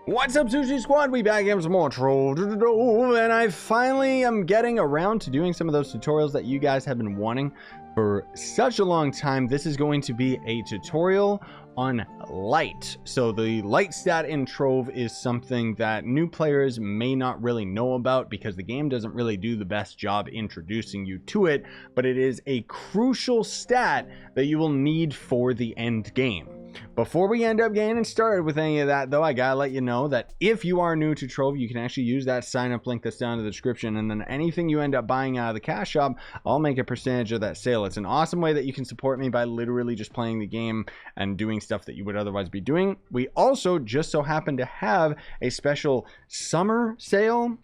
What's up, Scyushi Squad? We back in some more Trove, and I finally am getting around to doing some of those tutorials that you guys have been wanting for such a long time. This is going to be a tutorial on light. So the light stat in Trove is something that new players may not really know about because the game doesn't really do the best job introducing you to it, but it is a crucial stat that you will need for the end game. Before we end up getting started with any of that, though, I gotta let you know that if you are new to Trove, you can actually use that sign up link that's down in the description, and then anything you end up buying out of the cash shop, I'll make a percentage of that sale. It's an awesome way that you can support me by literally just playing the game and doing stuff that you would otherwise be doing. We also just so happen to have a special summer sale.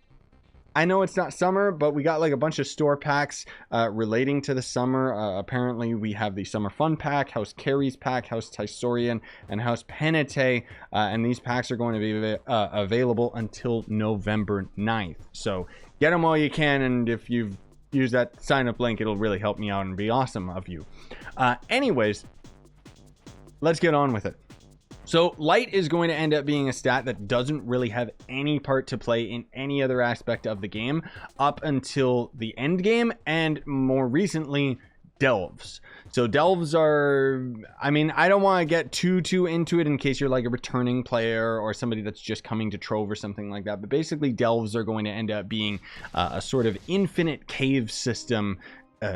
I know it's not summer, but we got like a bunch of store packs relating to the summer. Apparently, we have the Summer Fun Pack, House Carries Pack, House Tysorian, and House Penite. And these packs are going to be available until November 9th. So get them while you can, and if you've used that sign-up link, it'll really help me out and be awesome of you. Anyways, let's get on with it. So light is going to end up being a stat that doesn't really have any part to play in any other aspect of the game up until the end game, and more recently delves. So delves are, I mean, I don't want to get too into it in case you're like a returning player or somebody that's just coming to Trove or something like that, but basically delves are going to end up being a sort of infinite cave system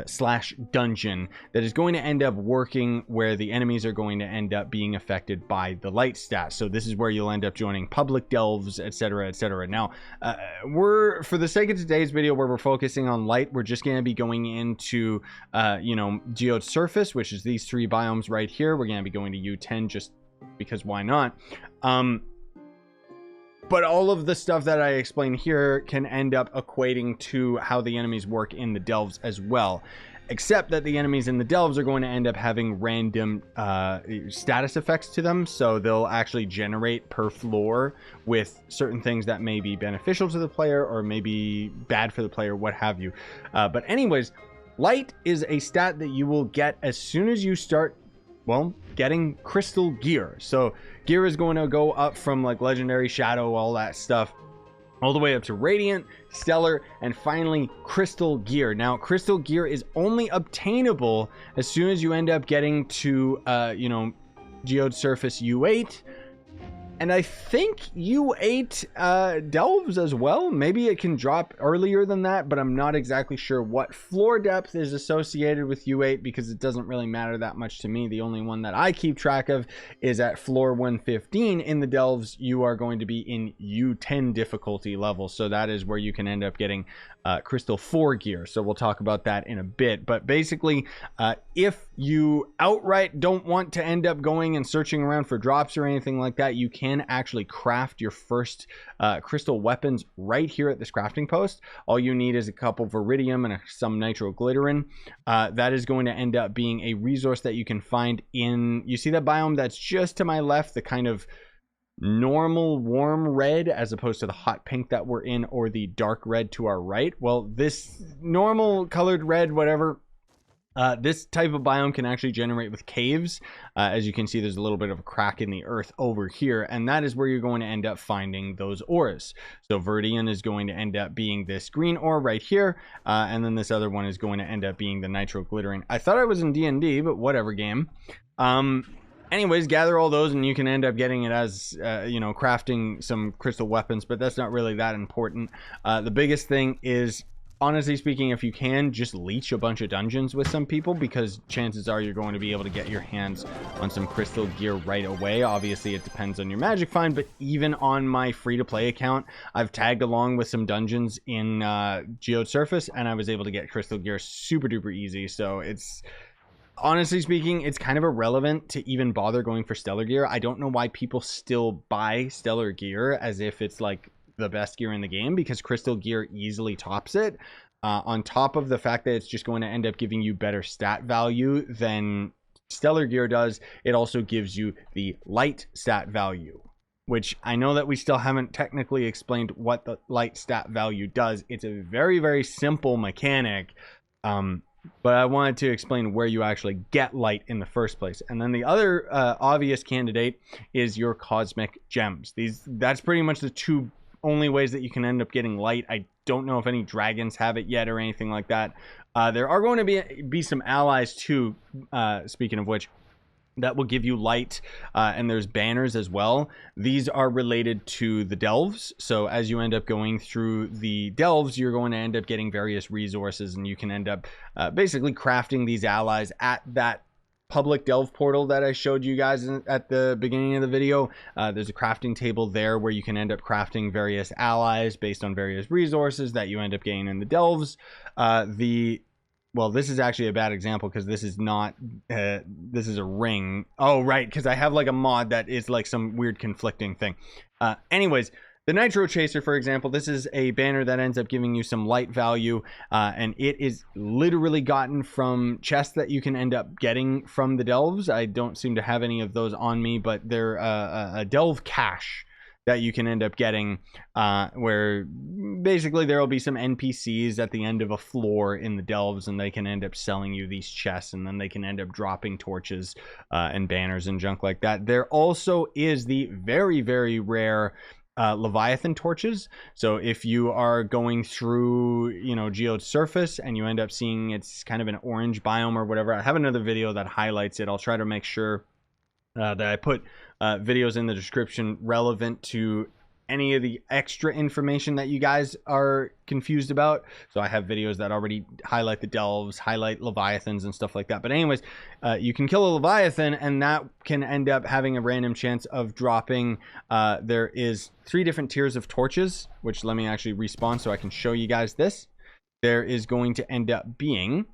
slash dungeon that is going to end up working where the enemies are going to end up being affected by the light stat. So this is where you'll end up joining public delves, etc., etc. Now, for the sake of today's video, where we're focusing on light, we're just going to be going into, geode surface, which is these three biomes right here. We're going to be going to U10 just because why not? But all of the stuff that I explain here can end up equating to how the enemies work in the delves as well. Except that the enemies in the delves are going to end up having random status effects to them. So they'll actually generate per floor with certain things that may be beneficial to the player or maybe bad for the player, what have you. But anyways, light is a stat that you will get as soon as you start, well, getting crystal gear. So gear is going to go up from like legendary, shadow, all that stuff, all the way up to radiant, stellar, and finally crystal gear. Now crystal gear is only obtainable as soon as you end up getting to geode surface U8, and I think U8 delves as well. Maybe it can drop earlier than that, but I'm not exactly sure what floor depth is associated with U8 because it doesn't really matter that much to me. The only one that I keep track of is at floor 115. In the delves, you are going to be in U10 difficulty level, so that is where you can end up getting crystal 4 gear. So we'll talk about that in a bit. But basically, if you outright don't want to end up going and searching around for drops or anything like that, you can actually craft your first crystal weapons right here at this crafting post. All you need is a couple Viridium and some nitroglycerin. That is going to end up being a resource that you can find in, you see that biome that's just to my left, the kind of normal warm red as opposed to the hot pink that we're in, or the dark red to our right. Well, this normal colored red, whatever, this type of biome can actually generate with caves. As you can see, there's a little bit of a crack in the earth over here, and that is where you're going to end up finding those ores. So Viridian is going to end up being this green ore right here, and then this other one is going to end up being the nitroglycerin. I thought I was in D&D, but whatever game. Anyways, gather all those and you can end up getting it as, crafting some crystal weapons, but that's not really that important. The biggest thing is, honestly speaking, if you can, just leech a bunch of dungeons with some people, because chances are you're going to be able to get your hands on some crystal gear right away. Obviously, it depends on your magic find, but even on my free-to-play account, I've tagged along with some dungeons in Geode Surface, and I was able to get crystal gear super-duper easy, so it's... Honestly speaking, it's kind of irrelevant to even bother going for stellar gear. I don't know why people still buy stellar gear as if it's like the best gear in the game, because crystal gear easily tops it. On top of the fact that it's just going to end up giving you better stat value than stellar gear does, it also gives you the light stat value, which I know that we still haven't technically explained what the light stat value does. It's a very, very simple mechanic. but I wanted to explain where you actually get light in the first place. And then the other obvious candidate is your cosmic gems. That's pretty much the two only ways that you can end up getting light. I don't know if any dragons have it yet or anything like that. There are going to be some allies too, speaking of which, that will give you light, and there's banners as well. These are related to the delves, so as you end up going through the delves, you're going to end up getting various resources, and you can end up basically crafting these allies at that public delve portal that I showed you guys at the beginning of the video. There's a crafting table there where you can end up crafting various allies based on various resources that you end up getting in the delves. Well, this is actually a bad example because this is not, this is a ring. Oh, right, because I have like a mod that is like some weird conflicting thing. Anyways, the Nitro Chaser, for example, this is a banner that ends up giving you some light value, and it is literally gotten from chests that you can end up getting from the delves. I don't seem to have any of those on me, but they're a delve cache that you can end up getting, where basically there will be some NPCs at the end of a floor in the delves, and they can end up selling you these chests, and then they can end up dropping torches and banners and junk like that. There also is the very, very rare Leviathan torches. So if you are going through, you know, Geode's surface and you end up seeing it's kind of an orange biome or whatever, I have another video that highlights it. I'll try to make sure that I put videos in the description relevant to any of the extra information that you guys are confused about. So I have videos that already highlight the delves, highlight Leviathans and stuff like that. But anyways, you can kill a Leviathan and that can end up having a random chance of dropping. There is 3 different tiers of torches, which let me actually respawn so I can show you guys this. There is going to end up being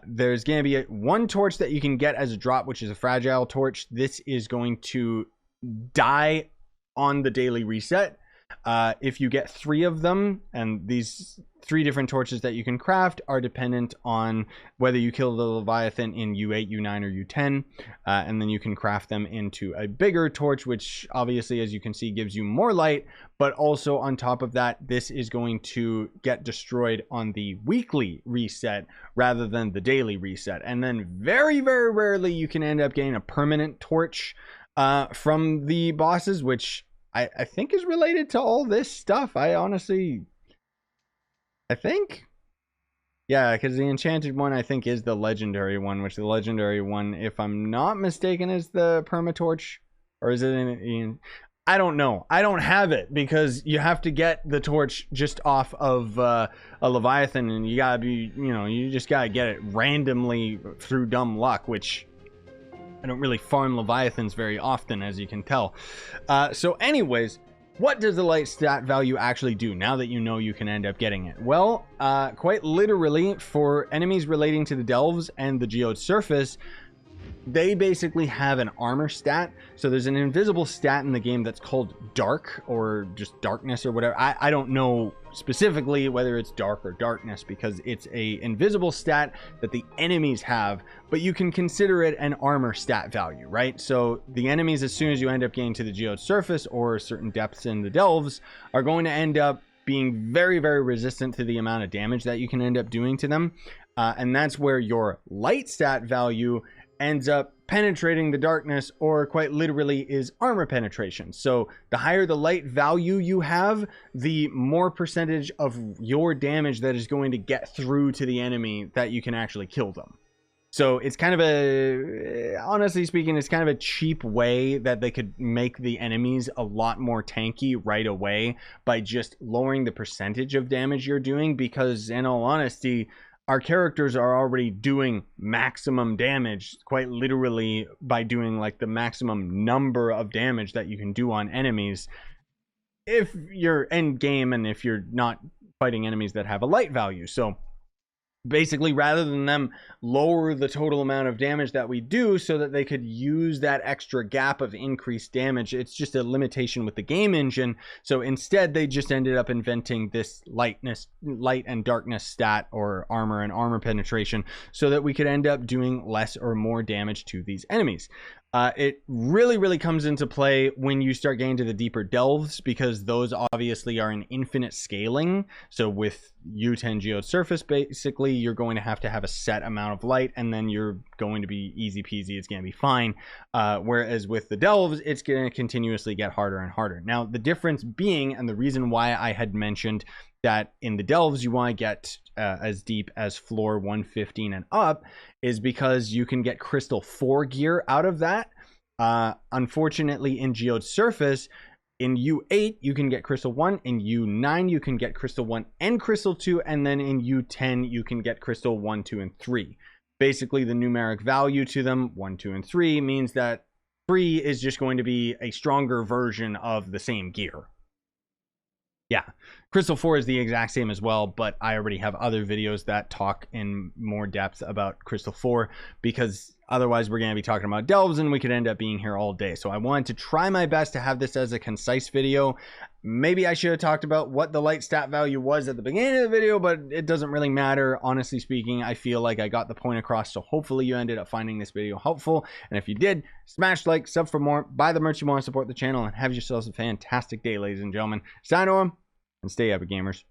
there's going to be one torch that you can get as a drop, which is a fragile torch. This is going to die on the daily reset. If you get 3 of them, and these 3 different torches that you can craft are dependent on whether you kill the Leviathan in U8, U9, or U10, and then you can craft them into a bigger torch, which obviously, as you can see, gives you more light. But also on top of that, this is going to get destroyed on the weekly reset rather than the daily reset. And then very, very rarely you can end up getting a permanent torch from the bosses, which I think is related to all this stuff. I think, yeah, because the enchanted one I think is the legendary one, which the legendary one, if I'm not mistaken, is the permatorch, or is it in I don't know. I don't have it because you have to get the torch just off of a Leviathan, and you gotta be, you know, you just gotta get it randomly through dumb luck, which I don't really farm Leviathans very often, as you can tell. So anyways, what does the light stat value actually do now that you know you can end up getting it? Well, quite literally, for enemies relating to the delves and the geode surface, they basically have an armor stat. So there's an invisible stat in the game that's called dark, or just darkness, or whatever. I don't know specifically whether it's dark or darkness, because it's a invisible stat that the enemies have, but you can consider it an armor stat value, right? So the enemies, as soon as you end up getting to the geode surface or certain depths in the delves, are going to end up being very, very resistant to the amount of damage that you can end up doing to them. And that's where your light stat value ends up penetrating the darkness, or quite literally is armor penetration. So the higher the light value you have, the more percentage of your damage that is going to get through to the enemy that you can actually kill them. So it's kind of a, honestly speaking, it's kind of a cheap way that they could make the enemies a lot more tanky right away by just lowering the percentage of damage you're doing, because in all honesty, our characters are already doing maximum damage, quite literally, by doing like the maximum number of damage that you can do on enemies if you're end game and if you're not fighting enemies that have a light value. So basically, rather than them lower the total amount of damage that we do so that they could use that extra gap of increased damage, it's just a limitation with the game engine. So instead, they just ended up inventing this light and darkness stat, or armor and armor penetration, so that we could end up doing less or more damage to these enemies. It really comes into play when you start getting to the deeper delves, because those obviously are an infinite scaling. So with U10 geode surface, basically, you're going to have a set amount of light, and then you're going to be easy peasy. It's going to be fine. Whereas with the delves, it's going to continuously get harder and harder. Now, the difference being, and the reason why I had mentioned that in the delves you want to get as deep as floor 115 and up, is because you can get crystal 4 gear out of that. Unfortunately, in geode surface, in U8 you can get crystal 1, in U9 you can get crystal 1 and crystal 2, and then in U10 you can get crystal 1, 2, and 3. Basically, the numeric value to them, 1, 2, and 3, means that 3 is just going to be a stronger version of the same gear. Yeah, crystal 4 is the exact same as well, but I already have other videos that talk in more depth about crystal 4, because otherwise we're going to be talking about delves and we could end up being here all day. So I wanted to try my best to have this as a concise video. Maybe I should have talked about what the light stat value was at the beginning of the video, but it doesn't really matter. Honestly speaking, I feel like I got the point across, so hopefully you ended up finding this video helpful. And if you did, smash like, sub for more, buy the merch you want to support the channel, and have yourselves a fantastic day, ladies and gentlemen. Sign on and stay epic, gamers.